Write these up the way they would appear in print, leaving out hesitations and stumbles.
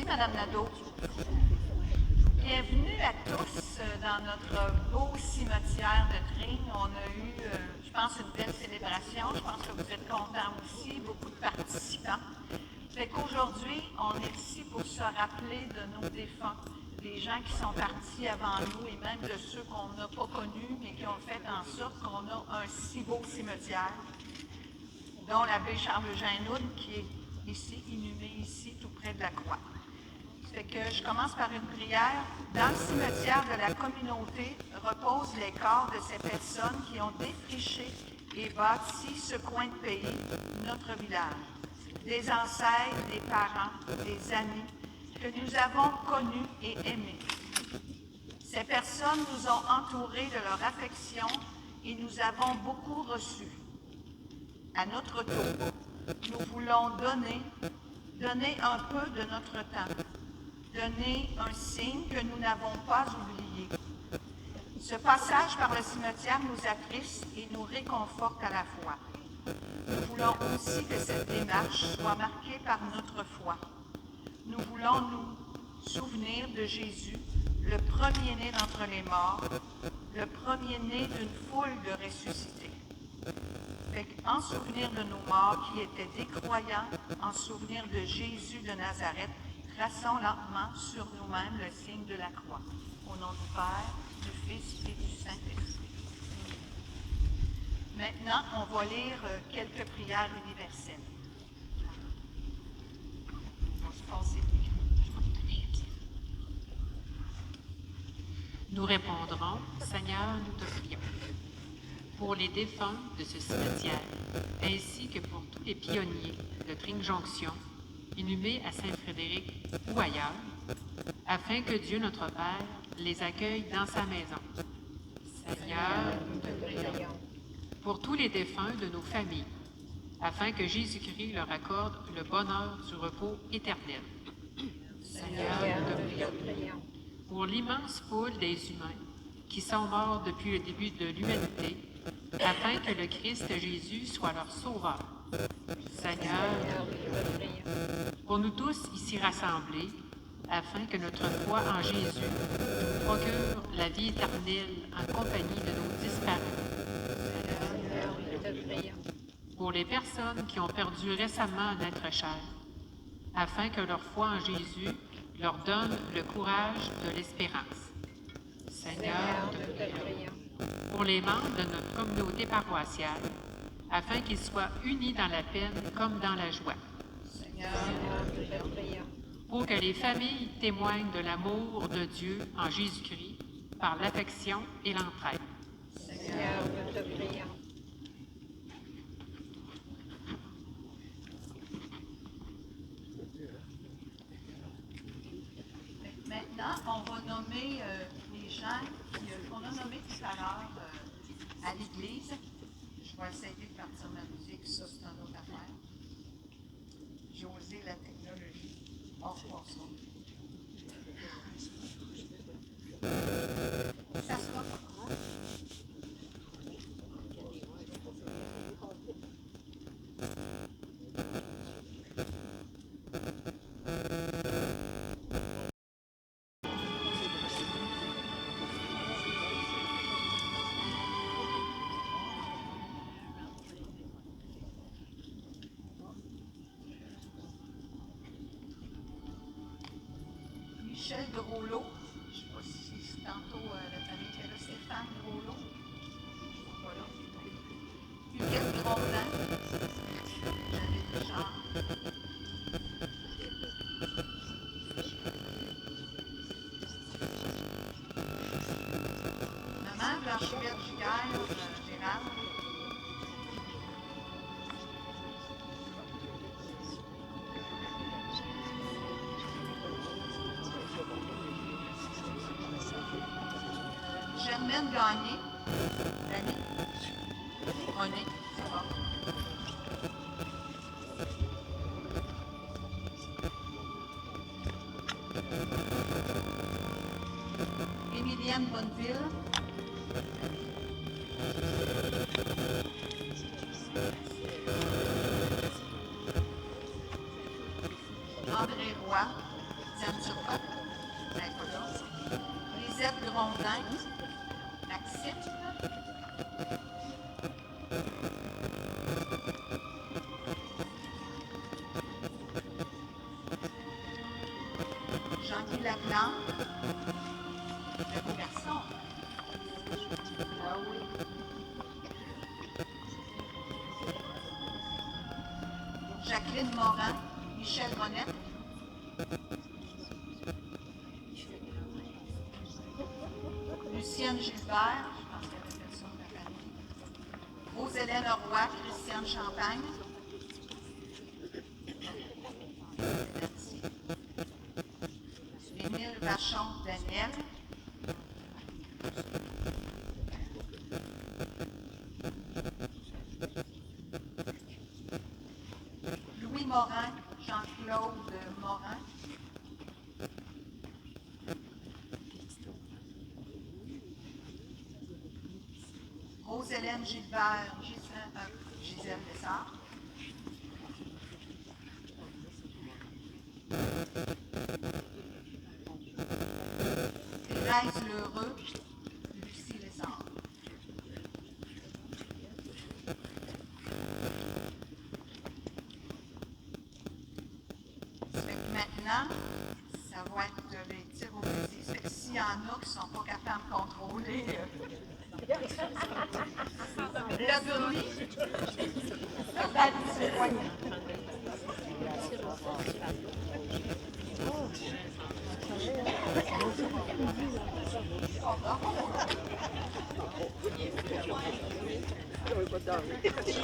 Merci, Madame Nadeau. Bienvenue à tous dans notre beau cimetière de Tring. On a eu, je pense, une belle célébration. Je pense que vous êtes contents aussi, beaucoup de participants. Fait qu'aujourd'hui, on est ici pour se rappeler de nos défunts, des gens qui sont partis avant nous et même de ceux qu'on n'a pas connus, mais qui ont fait en sorte qu'on a un si beau cimetière, dont l'abbé Charles-Eugène Houd, qui est ici, inhumé ici, tout près de la croix. Fait que je commence par une prière. Dans le cimetière de la communauté reposent les corps de ces personnes qui ont défriché et bâti ce coin de pays, notre village. Des ancêtres, des parents, des amis que nous avons connus et aimés. Ces personnes nous ont entourés de leur affection et nous avons beaucoup reçu. À notre tour, nous voulons donner un peu de notre temps, donner un signe que nous n'avons pas oublié. Ce passage par le cimetière nous attriste et nous réconforte à la fois. Nous voulons aussi que cette démarche soit marquée par notre foi. Nous voulons nous souvenir de Jésus, le premier-né d'entre les morts, le premier-né d'une foule de ressuscités. En souvenir de nos morts qui étaient des croyants, en souvenir de Jésus de Nazareth, traçons lentement sur nous-mêmes le signe de la croix. Au nom du Père, du Fils et du Saint-Esprit. Maintenant, on va lire quelques prières universelles. On va se passer le micro. Nous répondrons, Seigneur, nous te prions. Pour les défunts de ce cimetière, ainsi que pour tous les pionniers de Tring-Jonction, inhumés à Saint-Frédéric ou ailleurs, afin que Dieu notre Père les accueille dans sa maison. Seigneur, nous te prions. Pour tous les défunts de nos familles, afin que Jésus-Christ leur accorde le bonheur du repos éternel. Seigneur, nous te prions. Pour l'immense foule des humains qui sont morts depuis le début de l'humanité, afin que le Christ Jésus soit leur sauveur. Seigneur, pour nous tous ici rassemblés, afin que notre foi en Jésus nous procure la vie éternelle en compagnie de nos disparus. Seigneur, pour les personnes qui ont perdu récemment un être cher, afin que leur foi en Jésus leur donne le courage de l'espérance. Seigneur, nous te prions. Pour les membres de notre communauté paroissiale, afin qu'ils soient unis dans la peine comme dans la joie. Seigneur, nous te prions. Pour que les familles témoignent de l'amour de Dieu en Jésus-Christ par l'affection et l'entraide. Seigneur, nous te prions. Maintenant, on va nommer les gens qu'on a nommés tout à l'heure à l'Église. Je vais essayer de partir ma musique, ça c'est une autre affaire. J'ai osé la technologie. Hors pour ça. Ça se passe. Michel Groslo, je ne sais pas si c'est tantôt la famille qui est là, Stéphane Groslo. Voilà. Huguette Grondin. J'avais déjà. Maman Blanchibert-Giguère, Gérald. Germaine Gagné. René. René, c'est bon. Émilienne Bonneville. André Roy. Jean-Guy Laplante. Le beau garçon. Ah oui. Jacqueline Morin, Michel Monette. Lucienne Gilbert, je pense qu'elle avait fait ça de la famille. Rose-Hélène Roy, Christiane Champagne. Émile Vachon, Daniel. Louis Morin, Jean-Claude Morin. Rose-Hélène Gilbert, Gisèle Lessard. Thérèse Lheureux, Lucie Lessard. Ça fait que maintenant, ça va être les tirs au fusil. Ça fait que s'il y en a qui ne sont pas capables de contrôler le bruit, ça va être citoyen.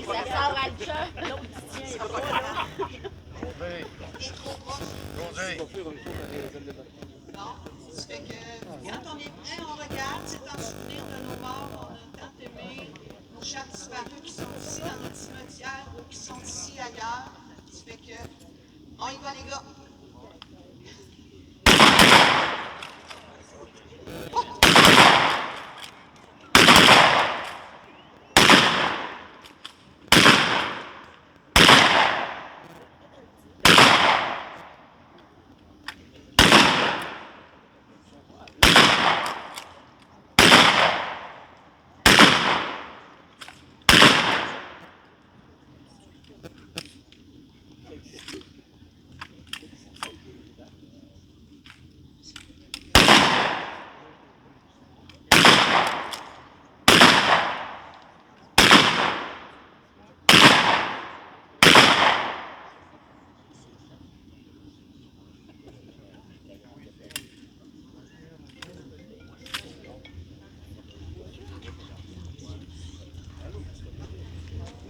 Ça sort à le chat, l'autre qui tient pas là. Bon, ça fait que quand on est prêt, on regarde, c'est en souvenir de nos morts, on a tant aimé nos chers disparus qui sont ici dans notre cimetière ou qui sont ici ailleurs. Ça fait que, on y va les gars.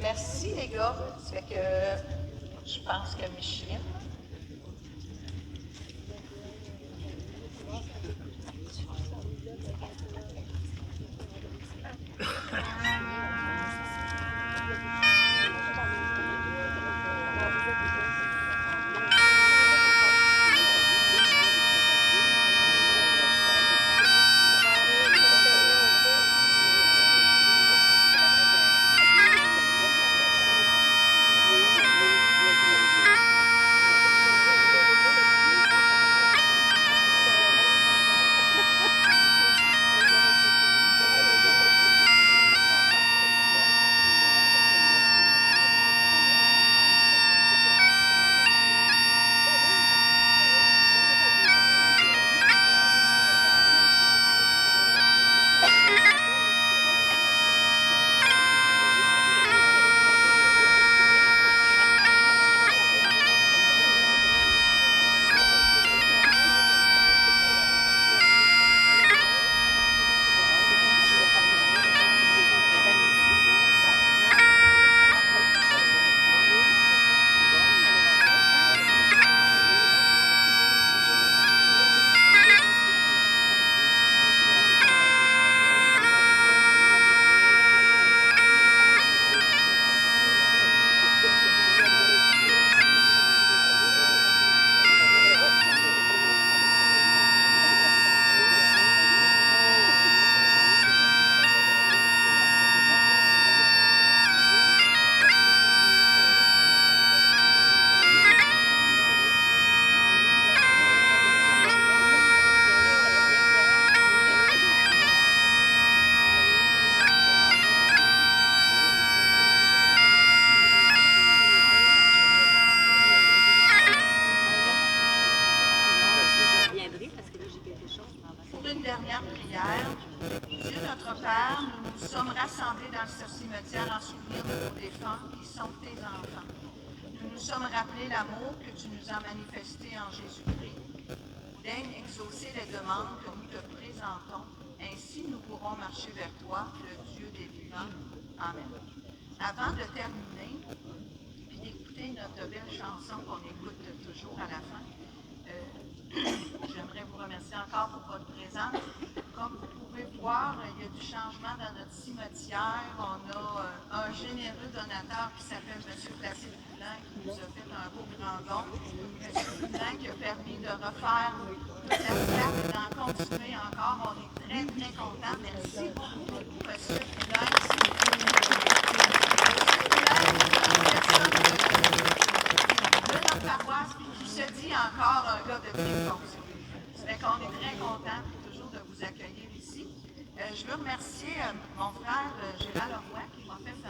Merci les gars. Ça fait que je pense que Micheline. dernière prière. Dieu notre Père, nous nous sommes rassemblés dans ce cimetière en souvenir de nos défunts qui sont tes enfants. Nous nous sommes rappelés l'amour que tu nous as manifesté en Jésus-Christ. Daigne exaucer les demandes que nous te présentons. Ainsi, nous pourrons marcher vers toi, le Dieu des vivants. Amen. Avant de terminer, puis d'écouter notre belle chanson qu'on écoute toujours à la fin, j'aimerais vous remercier encore pour votre présence. Comme vous pouvez voir, il y a du changement dans notre cimetière. On a un généreux donateur qui s'appelle M. Placide Poulin qui nous a fait un beau grand don. M. Poulin qui a permis de refaire toute la plaque et d'en continuer encore. On est très, très contents. Merci beaucoup, M. Poulin. M. Poulin, de notre paroisse, puis qui se dit encore un gars de précaution. Ça fait qu'on est très contents toujours de vous accueillir ici. Je veux remercier mon frère Gérald Leroy qui m'a fait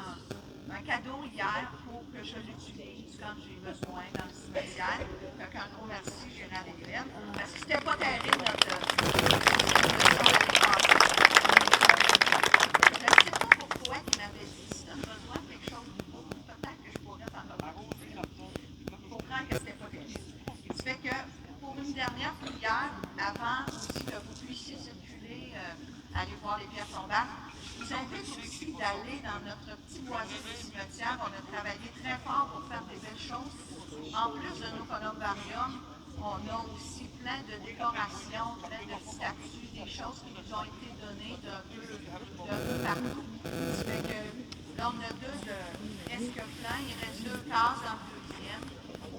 un cadeau hier pour que je l'utilise quand j'ai besoin dans le cimetière. Donc un gros merci Gérald et Hélène, parce que c'était pas terrible notre je ne sais pas pourquoi il m'avait dit si tu as besoin de quelque chose de nouveau, peut-être que je pourrais t'en proposer. Il faut comprendre que c'était pas terrible. Ça fait que pour une dernière prière, avant aussi que vous puissiez circuler, aller voir les pierres tombantes, je vous invite aussi d'aller dans notre petit boisé du cimetière. On a travaillé très fort pour faire des belles choses. En plus de nos columbariums, on a aussi plein de décorations, plein de statues, des choses qui nous ont été données d'un peu partout. Ça fait que là, on a presque plein. Il reste 2 cases dans le deuxième.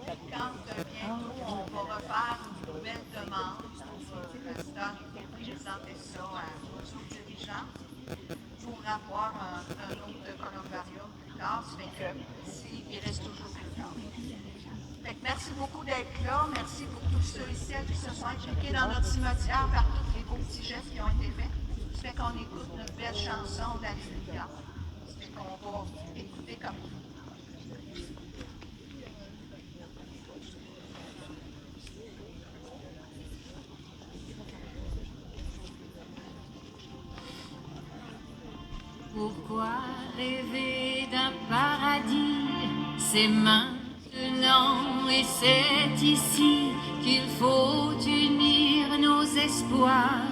Quand bientôt on va refaire une nouvelle demande pour l'instant, il faut présenter ça aux dirigeants pour avoir un autre columbarium plus tard. Ça fait que il reste toujours plus tard. Fait que merci beaucoup d'être là. Merci pour tous ceux et celles qui se sont impliqués dans notre cimetière par tous les beaux petits gestes qui ont été faits. Ça fait qu'on écoute notre belle chanson d'Alléluia. Ça fait qu'on va écouter comme ça. Pourquoi rêver d'un paradis? C'est maintenant et c'est ici qu'il faut unir nos espoirs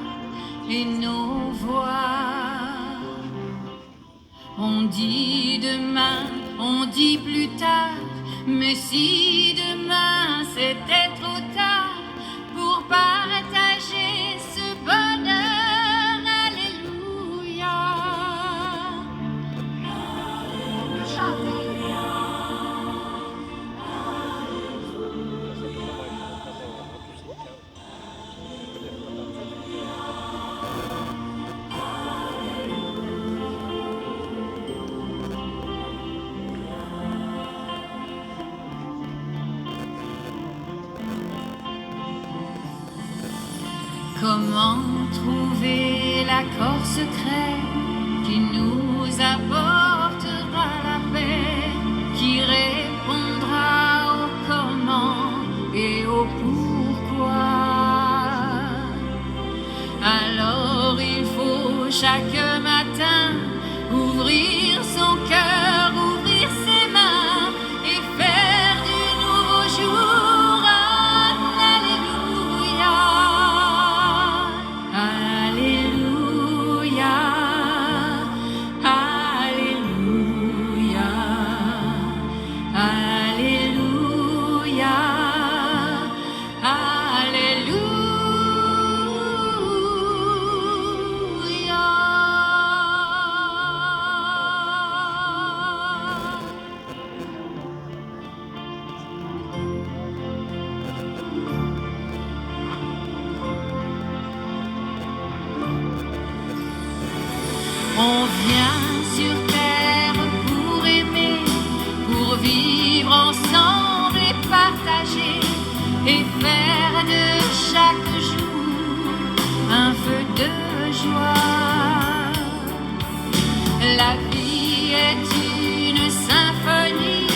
et nos voix. On dit demain, on dit plus tard, mais si demain c'était trop tard pour partager ce bonheur. Comment trouver l'accord secret qui nous apportera la paix, qui répondra au comment et au pourquoi? Alors il faut chaque matin ouvrir son cœur, ouvrir ses mains et faire du nouveau jour un Alléluia. Alléluia, Alléluia, Alléluia, On vient sur terre pour aimer, pour vivre ensemble et partager, et faire de chaque jour un feu de joie. La vie est une symphonie,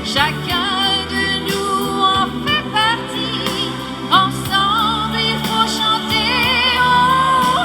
chacun de nous en fait partie. Ensemble il faut chanter, oh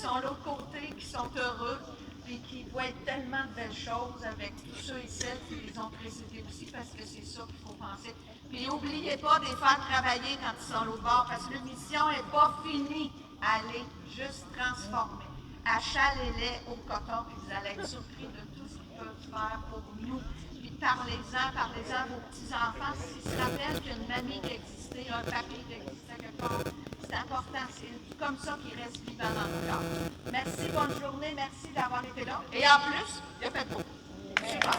sont là au côté, qui sont heureux, puis qui voient tellement de belles choses avec tous ceux et celles qui les ont précédés aussi, parce que c'est ça qu'il faut penser. Puis n'oubliez pas de les faire travailler quand ils sont l'autre bord, parce que la mission n'est pas finie. Allez juste transformer. Achalez-les au coton, puis vous allez être surpris de tout ce qu'ils peuvent faire pour nous. Puis parlez-en à vos petits-enfants, s'ils se rappellent qu'il y a une mamie qui existait, un papy qui existait quelque part. C'est important, c'est comme ça qu'il reste vivant dans le corps. Merci, bonne journée, merci d'avoir été là. Et en plus, il a fait beau. Super.